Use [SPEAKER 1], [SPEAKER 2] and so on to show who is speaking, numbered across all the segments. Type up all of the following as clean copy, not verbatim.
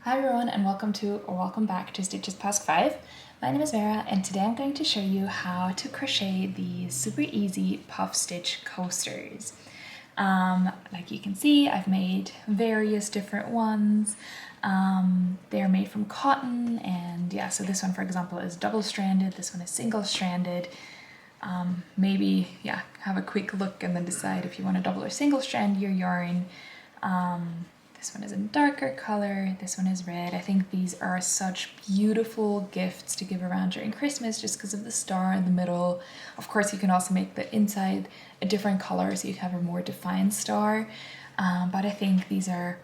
[SPEAKER 1] Hi everyone and welcome back to Stitches Past 5. My name is Vera and today I'm going to show you how to crochet these super easy puff stitch coasters. Like you can see, I've made various different ones. They're made from cotton, and yeah, so this one for example is double-stranded, this one is single-stranded. Maybe have a quick look and then decide if you want to double or single strand your yarn. This one is in darker color, this one is red. I think these are such beautiful gifts to give around during Christmas just because of the star in the middle. Of course, you can also make the inside a different color so you have a more defined star. But I think these are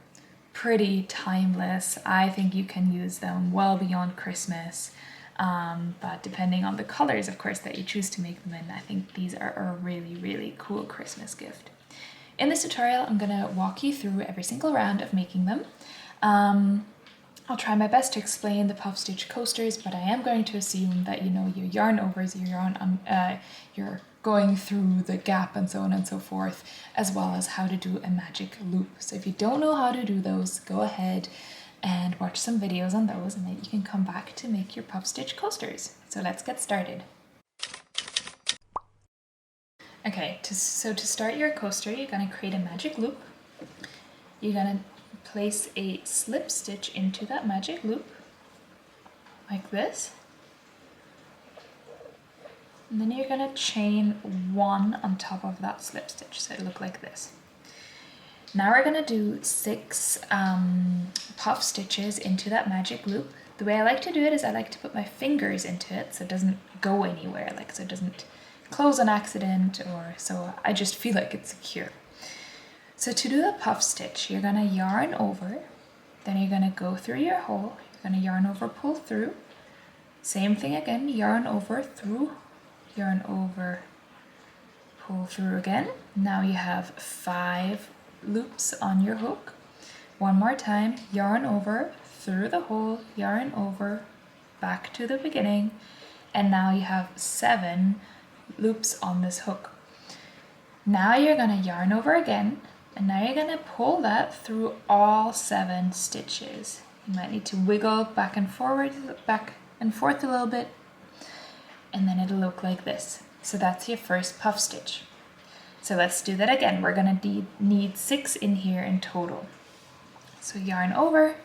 [SPEAKER 1] pretty timeless. I think you can use them well beyond Christmas. But depending on the colors, of course, that you choose to make them in, I think these are a really, really cool Christmas gift. In this tutorial, I'm going to walk you through every single round of making them. I'll try my best to explain the puff stitch coasters, but I am going to assume that you know your yarn overs, your yarn, you're going through the gap and so on and so forth, as well as how to do a magic loop. So if you don't know how to do those, go ahead and watch some videos on those, and then you can come back to make your puff stitch coasters. So let's get started. Okay, so to start your coaster, you're going to create a magic loop. You're going to place a slip stitch into that magic loop, like this. And then you're going to chain one on top of that slip stitch, so it'll look like this. Now we're going to do 6 puff stitches into that magic loop. The way I like to do it is I like to put my fingers into it so it doesn't go anywhere, so it doesn't close on accident, or so I just feel like it's secure. So to do the puff stitch, you're going to yarn over, then you're going to go through your hole, you're going to yarn over, pull through, same thing again, yarn over, through, yarn over, pull through again. Now you have 5 loops on your hook. One more time, yarn over, through the hole, yarn over, back to the beginning, and now you have 7 loops on this hook. Now you're going to yarn over again, and now you're going to pull that through all 7 stitches. You might need to wiggle back and forth a little bit, and then it'll look like this. So that's your first puff stitch. So let's do that again. We're going to need 6 in here in total. So yarn over,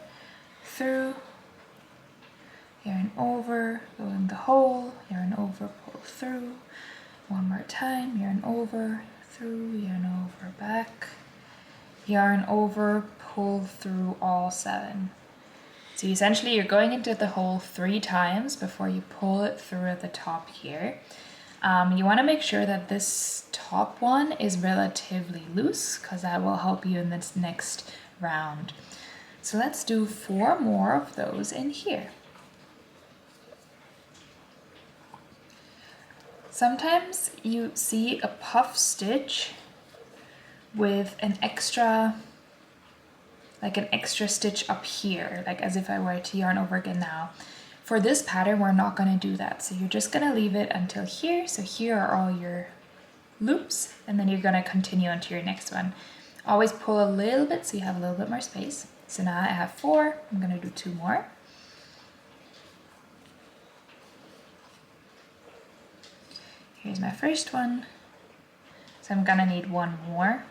[SPEAKER 1] through, yarn over, go in the hole, yarn over, pull through. One more time, yarn over, through, yarn over, back, yarn over, pull through all 7. So essentially you're going into the hole 3 times before you pull it through at the top here. You want to make sure that this top one is relatively loose because that will help you in this next round. So let's do 4 more of those in here. Sometimes you see a puff stitch with an extra stitch up here, like as if I were to yarn over again now. For this pattern, we're not going to do that. So you're just going to leave it until here. So here are all your loops, and then you're going to continue onto your next one. Always pull a little bit so you have a little bit more space. So now I have 4, I'm going to do 2 more. Here's my first one, so I'm gonna need 1 more.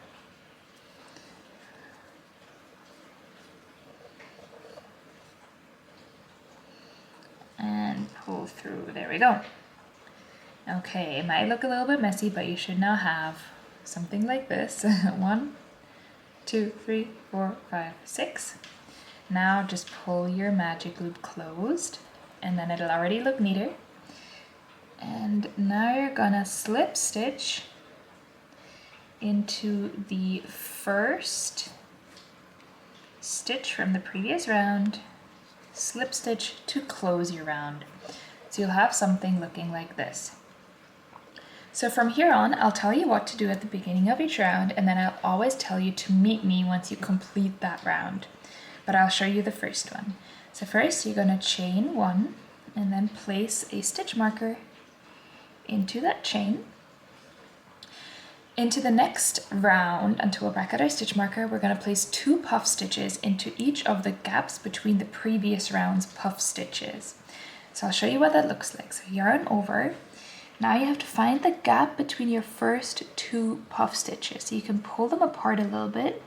[SPEAKER 1] And pull through, there we go. Okay, it might look a little bit messy, but you should now have something like this. 1, 2, 3, 4, 5, 6. Now just pull your magic loop closed, and then it'll already look neater. And now you're gonna slip stitch into the first stitch from the previous round, slip stitch to close your round. So you'll have something looking like this. So from here on, I'll tell you what to do at the beginning of each round, and then I'll always tell you to meet me once you complete that round. But I'll show you the first one. So first you're gonna chain 1 and then place a stitch marker into that chain. Into the next round, until we're back at our stitch marker, we're going to place 2 puff stitches into each of the gaps between the previous round's puff stitches. So I'll show you what that looks like. So yarn over. Now you have to find the gap between your first 2 puff stitches. So you can pull them apart a little bit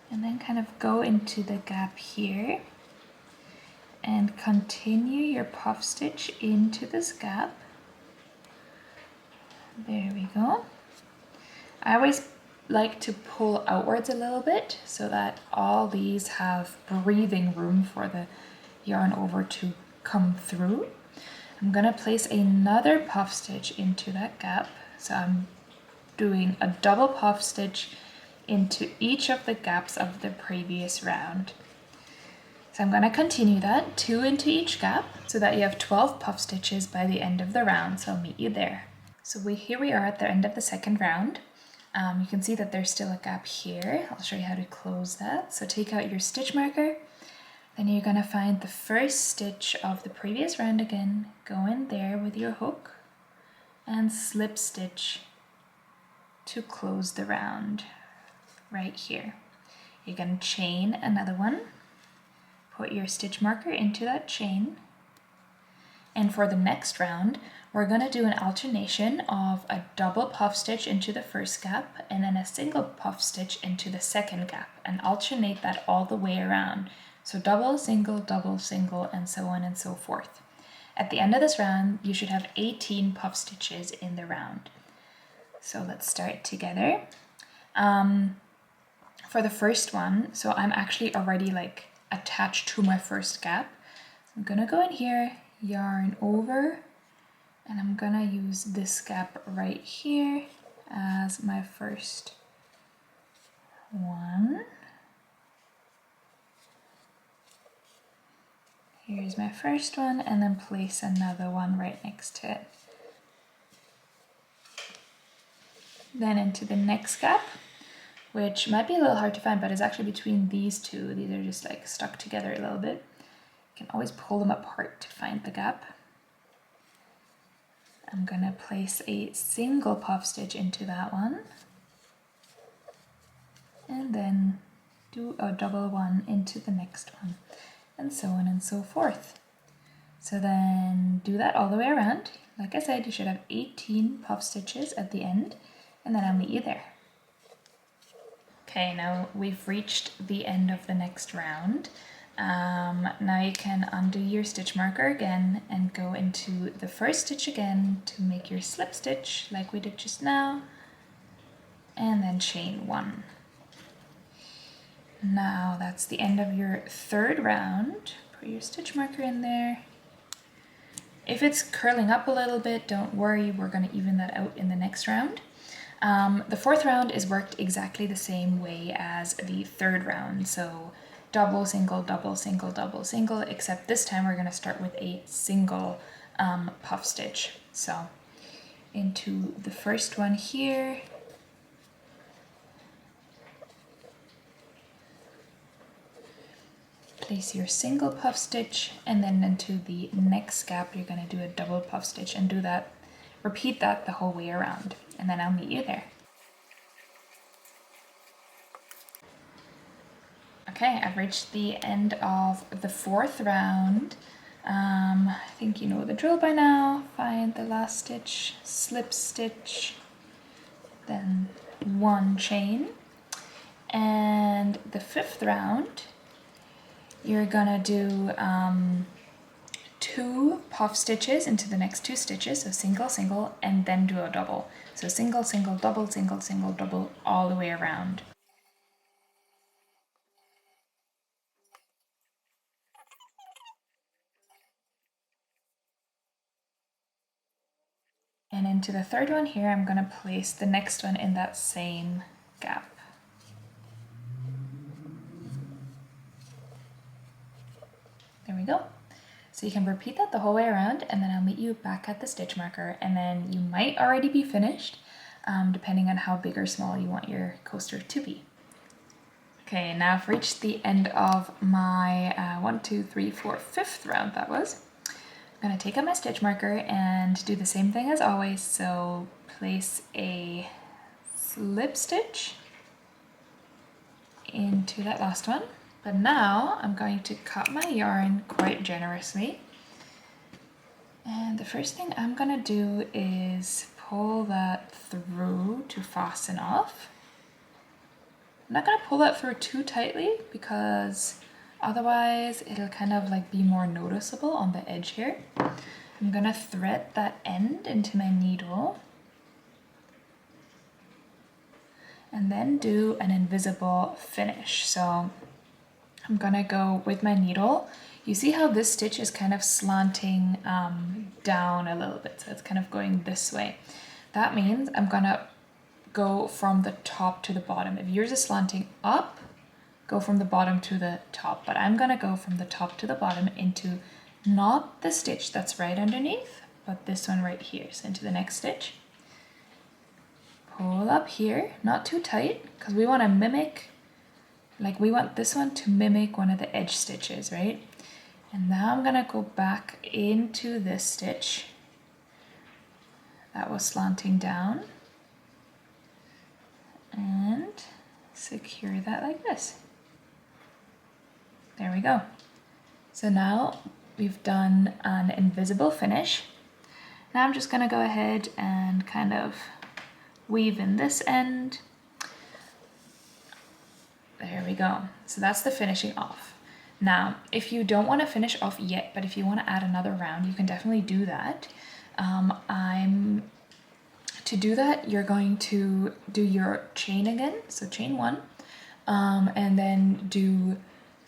[SPEAKER 1] and then kind of go into the gap here and continue your puff stitch into this gap. There we go. I always like to pull outwards a little bit so that all these have breathing room for the yarn over to come through. I'm gonna place another puff stitch into that gap. So I'm doing a double puff stitch into each of the gaps of the previous round. So I'm gonna continue that, 2 into each gap, so that you have 12 puff stitches by the end of the round. So I'll meet you there. So here we are at the end of the second round. You can see that there's still a gap here. I'll show you how to close that. So take out your stitch marker, then you're gonna find the first stitch of the previous round again, go in there with your hook and slip stitch to close the round right here. You're gonna chain another one, put your stitch marker into that chain, and for the next round, we're going to do an alternation of a double puff stitch into the first gap and then a single puff stitch into the second gap, and alternate that all the way around. So double, single, and so on and so forth. At the end of this round, you should have 18 puff stitches in the round. So let's start together. For the first one, so I'm actually already like attached to my first gap. I'm gonna go in here, yarn over, and I'm gonna use this gap right here as my first one. Here's my first one, and then place another one right next to it. Then into the next gap, which might be a little hard to find, but is actually between these two. These are just like stuck together a little bit. You can always pull them apart to find the gap. I'm gonna place a single puff stitch into that one, and then do a double one into the next one, and so on and so forth. So then do that all the way around. Like I said, you should have 18 puff stitches at the end, and then I'll meet you there. Okay, now we've reached the end of the next round. Now you can undo your stitch marker again and go into the first stitch again to make your slip stitch like we did just now, and then chain 1. Now that's the end of your third round. Put your stitch marker in there. If it's curling up a little bit, don't worry, we're going to even that out in the next round. The fourth round is worked exactly the same way as the third round, so double, single, except this time we're going to start with a single puff stitch. So into the first one here, place your single puff stitch, and then into the next gap you're going to do a double puff stitch, and do that, repeat that the whole way around, and then I'll meet you there. Okay, I've reached the end of the fourth round. I think you know the drill by now. Find the last stitch, slip stitch, then 1 chain. And the fifth round, you're gonna do 2 puff stitches into the next 2 stitches, so single, single, and then do a double. So single, single, double, double, all the way around. And into the third one here, I'm gonna place the next one in that same gap. There we go. So you can repeat that the whole way around, and then I'll meet you back at the stitch marker, and then you might already be finished, depending on how big or small you want your coaster to be. Okay, now I've reached the end of my 5th round, that was. I'm gonna take out my stitch marker and do the same thing as always. So place a slip stitch into that last one. But now I'm going to cut my yarn quite generously. And the first thing I'm gonna do is pull that through to fasten off. I'm not gonna pull that through too tightly because otherwise it'll kind of like be more noticeable on the edge here. I'm gonna thread that end into my needle and then do an invisible finish. So I'm gonna go with my needle. You see how this stitch is kind of slanting down a little bit, so it's kind of going this way. That means I'm gonna go from the top to the bottom. If yours is slanting up, go from the bottom to the top, but I'm gonna go from the top to the bottom into not the stitch that's right underneath, but this one right here. So into the next stitch. Pull up here, not too tight, because we want to mimic, like we want this one to mimic one of the edge stitches, right? And now I'm gonna go back into this stitch that was slanting down and secure that like this. There we go. So now we've done an invisible finish. Now I'm just gonna go ahead and kind of weave in this end. There we go. So that's the finishing off. Now, if you don't want to finish off yet, but if you want to add another round, you can definitely do that. To do that, you're going to do your chain again. So chain one, and then do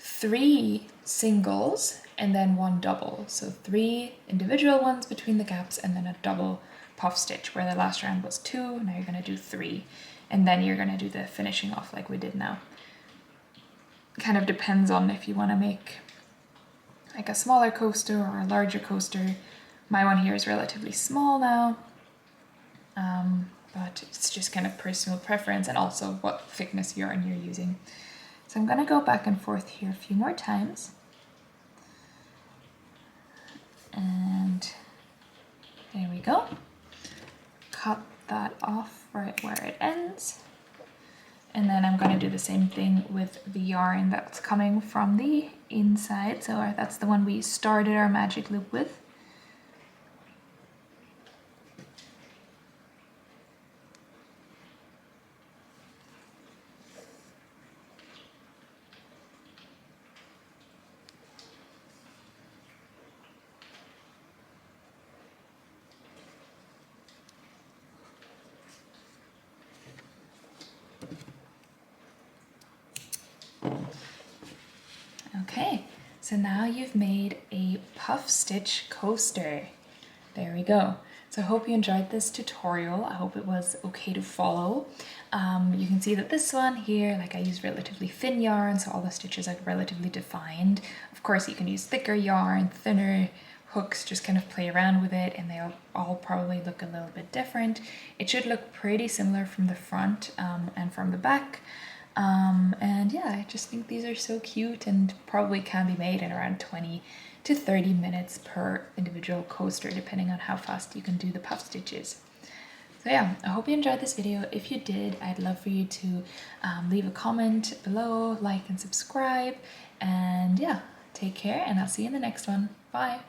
[SPEAKER 1] 3 singles and then 1 double. So 3 individual ones between the gaps and then a double puff stitch, where the last round was 2, now you're going to do 3, and then you're going to do the finishing off like we did now. Kind of depends on if you want to make like a smaller coaster or a larger coaster. My one here is relatively small now, but it's just kind of personal preference and also what thickness yarn you're using. So I'm going to go back and forth here a few more times. And there we go. Cut that off right where it ends. And then I'm going to do the same thing with the yarn that's coming from the inside. So that's the one we started our magic loop with. Okay, so now you've made a puff stitch coaster. There we go. So I hope you enjoyed this tutorial. I hope it was okay to follow. You can see that this one here, like I used relatively thin yarn, so all the stitches are relatively defined. Of course, you can use thicker yarn, thinner hooks, just kind of play around with it, and they'll all probably look a little bit different. It should look pretty similar from the front and from the back. And yeah, I just think these are so cute and probably can be made in around 20 to 30 minutes per individual coaster, depending on how fast you can do the puff stitches. So yeah, I hope you enjoyed this video. If you did, I'd love for you to leave a comment below, like and subscribe, and yeah, take care, and I'll see you in the next one. Bye.